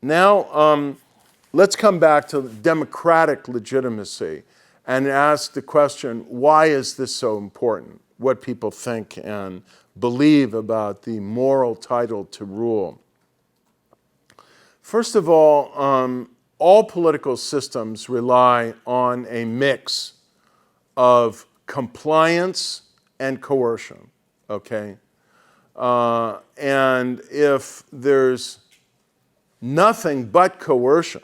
Now, let's come back to democratic legitimacy and ask the question, why is this so important? What people think and believe about the moral title to rule. First of all political systems rely on a mix of compliance and coercion, okay? And if there's nothing but coercion,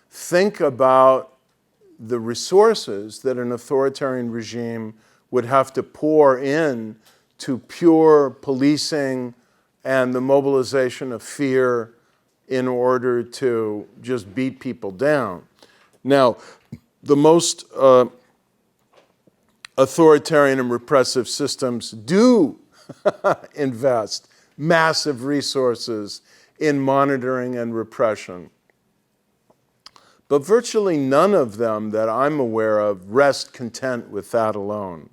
think about the resources that an authoritarian regime would have to pour in to pure policing and the mobilization of fear in order to just beat people down. Now, the most authoritarian and repressive systems do invest massive resources in monitoring and repression. But virtually none of them that I'm aware of rest content with that alone.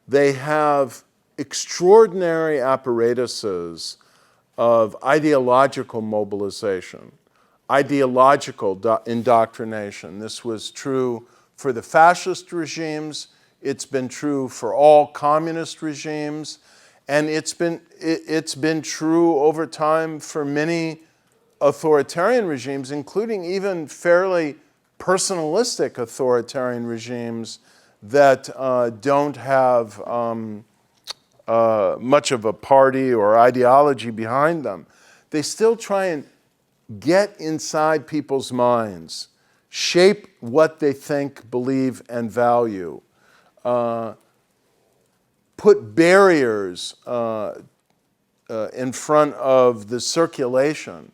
They have extraordinary apparatuses of ideological mobilization, ideological indoctrination. This was true for the fascist regimes. It's been true for all communist regimes. And it's been true over time for many authoritarian regimes, including even fairly personalistic authoritarian regimes that don't have much of a party or ideology behind them. They still try and get inside people's minds, shape what they think, believe, and value, put barriers in front of the circulation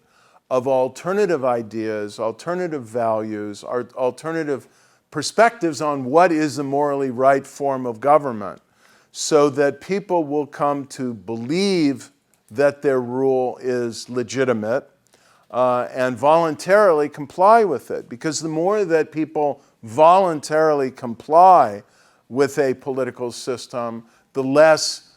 of alternative ideas, alternative values, alternative perspectives on what is a morally right form of government, so that people will come to believe that their rule is legitimate and voluntarily comply with it. Because the more that people voluntarily comply with a political system, the less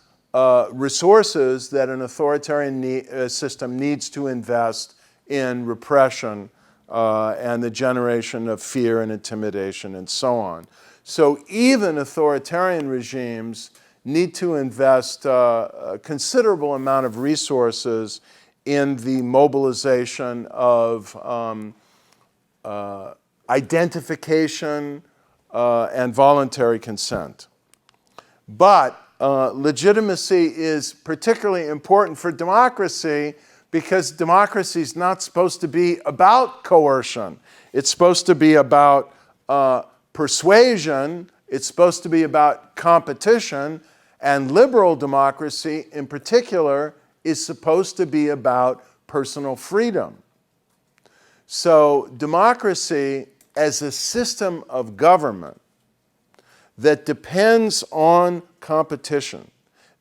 resources that an authoritarian system needs to invest in repression and the generation of fear and intimidation and so on. So even authoritarian regimes need to invest a considerable amount of resources in the mobilization of identification and voluntary consent. But legitimacy is particularly important for democracy because democracy is not supposed to be about coercion. It's supposed to be about persuasion. It's supposed to be about competition. And liberal democracy, in particular, is supposed to be about personal freedom. So democracy as a system of government that depends on competition,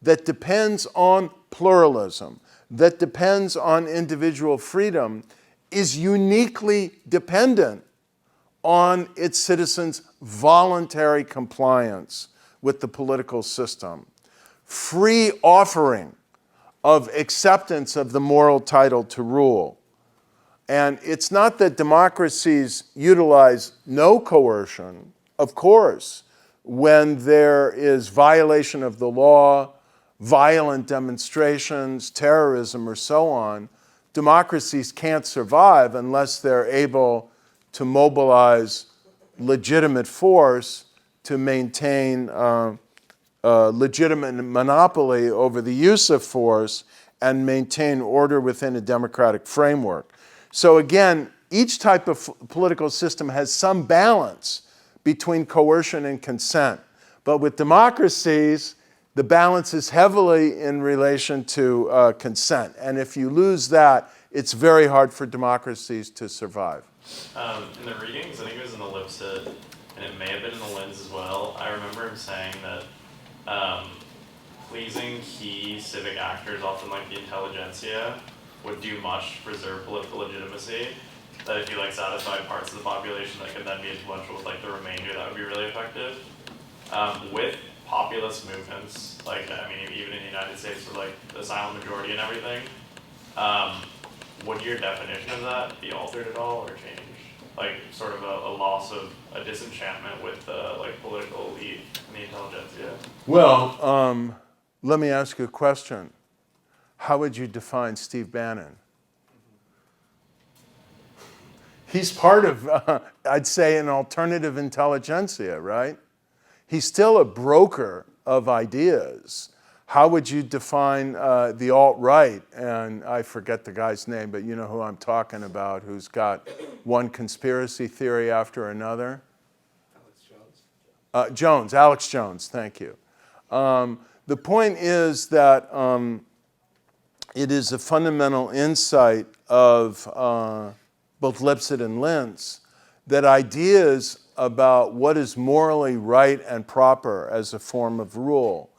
that depends on pluralism, that depends on individual freedom, is uniquely dependent on its citizens' voluntary compliance with the political system. Free offering of acceptance of the moral title to rule. And it's not that democracies utilize no coercion. Of course, when there is violation of the law, violent demonstrations, terrorism, or so on, democracies can't survive unless they're able to mobilize legitimate force to maintain legitimate monopoly over the use of force and maintain order within a democratic framework. So again, each type of political system has some balance between coercion and consent. But with democracies, the balance is heavily in relation to consent. And if you lose that, it's very hard for democracies to survive. In the readings, I think it was in the Lipset, and it may have been in the Lens as well, I remember him saying that pleasing key civic actors, often like the intelligentsia, would do much to preserve political legitimacy. That if you satisfied parts of the population that could then be influential with the remainder, that would be really effective. With populist movements, even in the United States with the silent majority and everything, would your definition of that be altered at all or changed? Like sort of a loss of a disenchantment with the like political elite and the intelligentsia? Well, let me ask you a question. How would you define Steve Bannon? He's part of, I'd say, an alternative intelligentsia, right? He's still a broker of ideas. How would you define the alt-right? And I forget the guy's name, but you know who I'm talking about, who's got one conspiracy theory after another? Alex Jones, thank you. The point is that it is a fundamental insight of both Lipset and Lentz that ideas about what is morally right and proper as a form of rule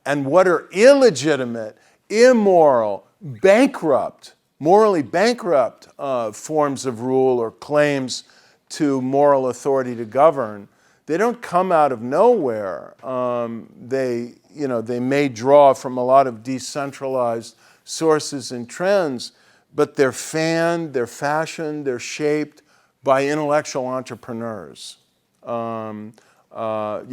and what are illegitimate, immoral, bankrupt, morally bankrupt forms of rule or claims to moral authority to govern, they don't come out of nowhere. They may draw from a lot of decentralized sources and trends, but they're fanned, they're fashioned, they're shaped by intellectual entrepreneurs. You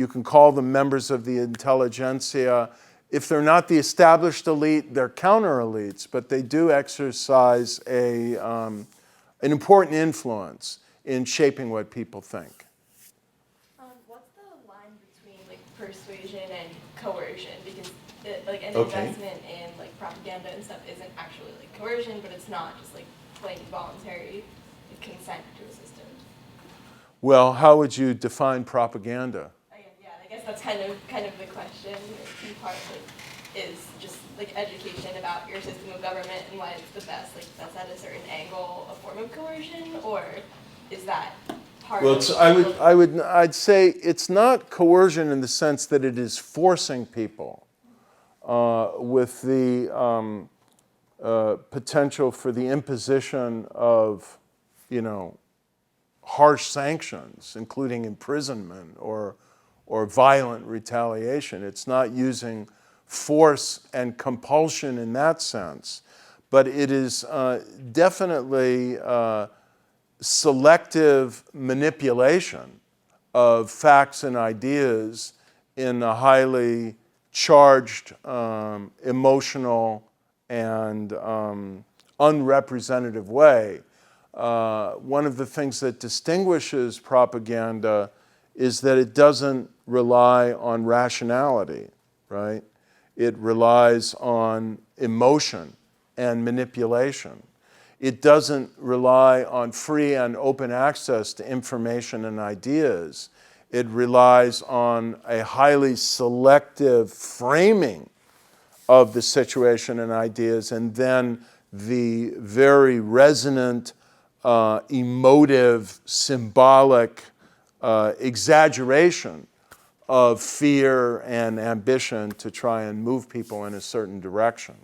can call them members of the intelligentsia. If they're not the established elite, they're counter-elites, but they do exercise an important influence in shaping what people think. What's the line between like persuasion and coercion? Because an Okay. investment in like propaganda and stuff isn't actually like coercion, but it's not just like plain voluntary consent to a system. Well, how would you define propaganda? Yeah, I guess that's kind of the question. In part, like, is just like education about your system of government and why it's the best. Like that's at a certain angle a form of coercion, or is that part Well, of? I'd say it's not coercion in the sense that it is forcing people with the potential for the imposition of, harsh sanctions, including imprisonment or violent retaliation. It's not using force and compulsion in that sense, but it is definitely selective manipulation of facts and ideas in a highly charged, emotional, and unrepresentative way. One of the things that distinguishes propaganda is that it doesn't rely on rationality, right? It relies on emotion and manipulation. It doesn't rely on free and open access to information and ideas. It relies on a highly selective framing of the situation and ideas, and then the very resonant, emotive, symbolic exaggeration of fear and ambition to try and move people in a certain direction.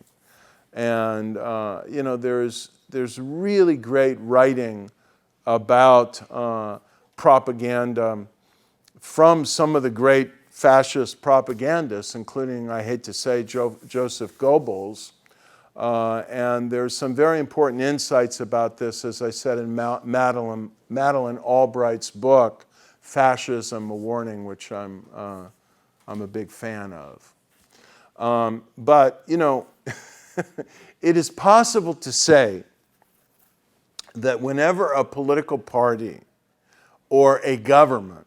And there's really great writing about propaganda from some of the great fascist propagandists, including, I hate to say, Joseph Goebbels. And there's some very important insights about this, as I said, in Madeleine Albright's book, Fascism, A Warning, which I'm a big fan of. But it is possible to say that whenever a political party or a government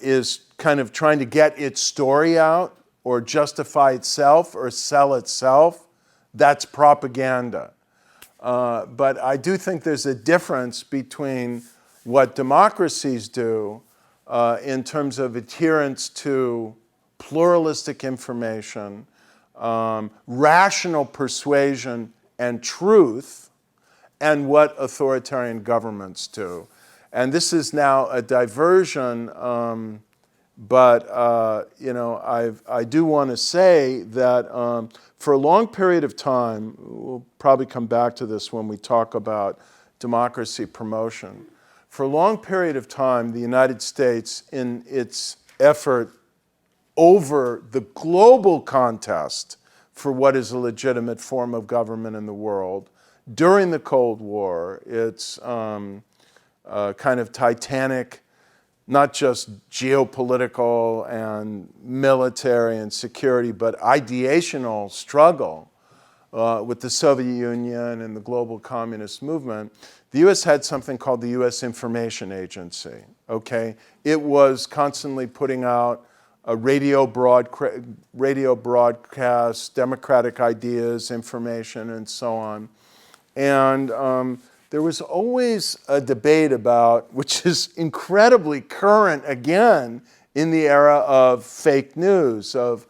is kind of trying to get its story out or justify itself or sell itself, that's propaganda. But I do think there's a difference between what democracies do in terms of adherence to pluralistic information, rational persuasion and truth, and what authoritarian governments do. And this is now a diversion, but I do want to say that for a long period of time, we'll probably come back to this when we talk about democracy promotion. For a long period of time, the United States, in its effort over the global contest for what is a legitimate form of government in the world, during the Cold War, its kind of titanic, not just geopolitical and military and security, but ideational struggle with the Soviet Union and the global communist movement, the U.S. had something called the U.S. Information Agency, okay? It was constantly putting out radio broadcasts, democratic ideas, information, and so on. And there was always a debate about, which is incredibly current again in the era of fake news, of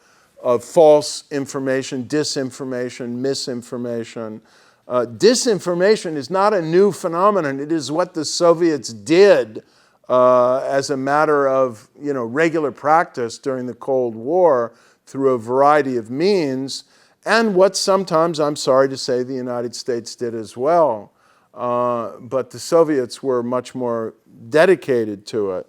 false information, disinformation, misinformation. Disinformation is not a new phenomenon. It is what the Soviets did as a matter of regular practice during the Cold War through a variety of means, and what sometimes, I'm sorry to say, the United States did as well. But the Soviets were much more dedicated to it.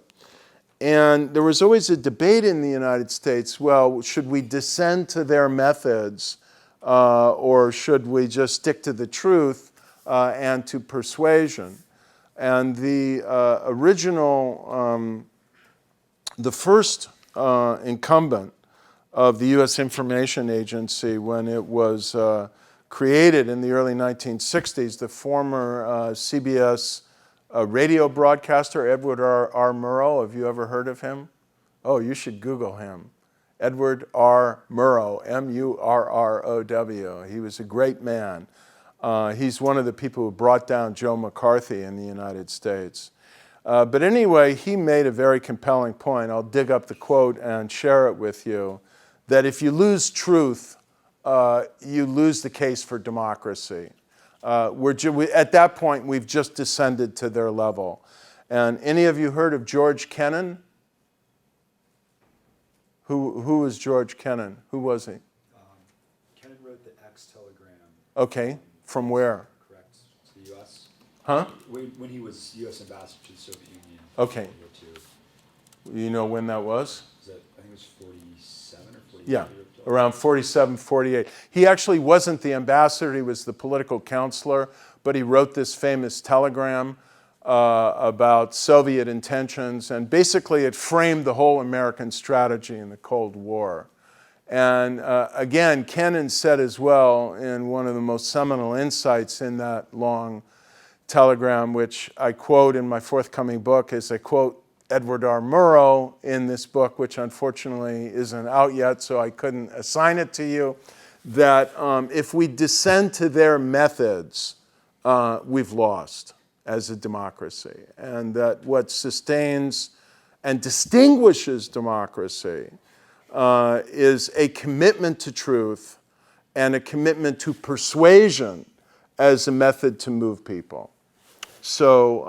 And there was always a debate in the United States, well, should we descend to their methods or should we just stick to the truth and to persuasion? And the the first incumbent of the U.S. Information Agency when it was created in the early 1960s, the former CBS radio broadcaster, Edward R. Murrow. Have you ever heard of him? Oh, you should Google him. Edward R. Murrow, M-U-R-R-O-W. He was a great man. He's one of the people who brought down Joe McCarthy in the United States. But anyway, he made a very compelling point. I'll dig up the quote and share it with you, that if you lose truth, you lose the case for democracy. At that point, we've just descended to their level. And any of you heard of George Kennan? Who was George Kennan? Who was he? Kennan wrote the X telegram. Okay, from where? Correct. To the U.S. Huh? When he was U.S. ambassador to the Soviet Union. Okay. World War II. You know when that was? I think it was 47 or 48. Yeah, around 47, 48. He actually wasn't the ambassador, he was the political counselor, but he wrote this famous telegram about Soviet intentions, and basically it framed the whole American strategy in the Cold War. And again, Kennan said as well in one of the most seminal insights in that long telegram, which I quote in my forthcoming book, is I quote Edward R. Murrow in this book, which unfortunately isn't out yet, so I couldn't assign it to you, that if we descend to their methods, we've lost as a democracy. And that what sustains and distinguishes democracy is a commitment to truth and a commitment to persuasion as a method to move people. So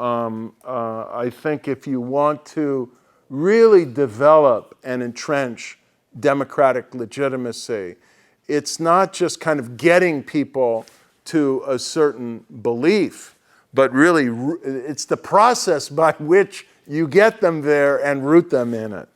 I think if you want to really develop and entrench democratic legitimacy, it's not just kind of getting people to a certain belief, but really it's the process by which you get them there and root them in it.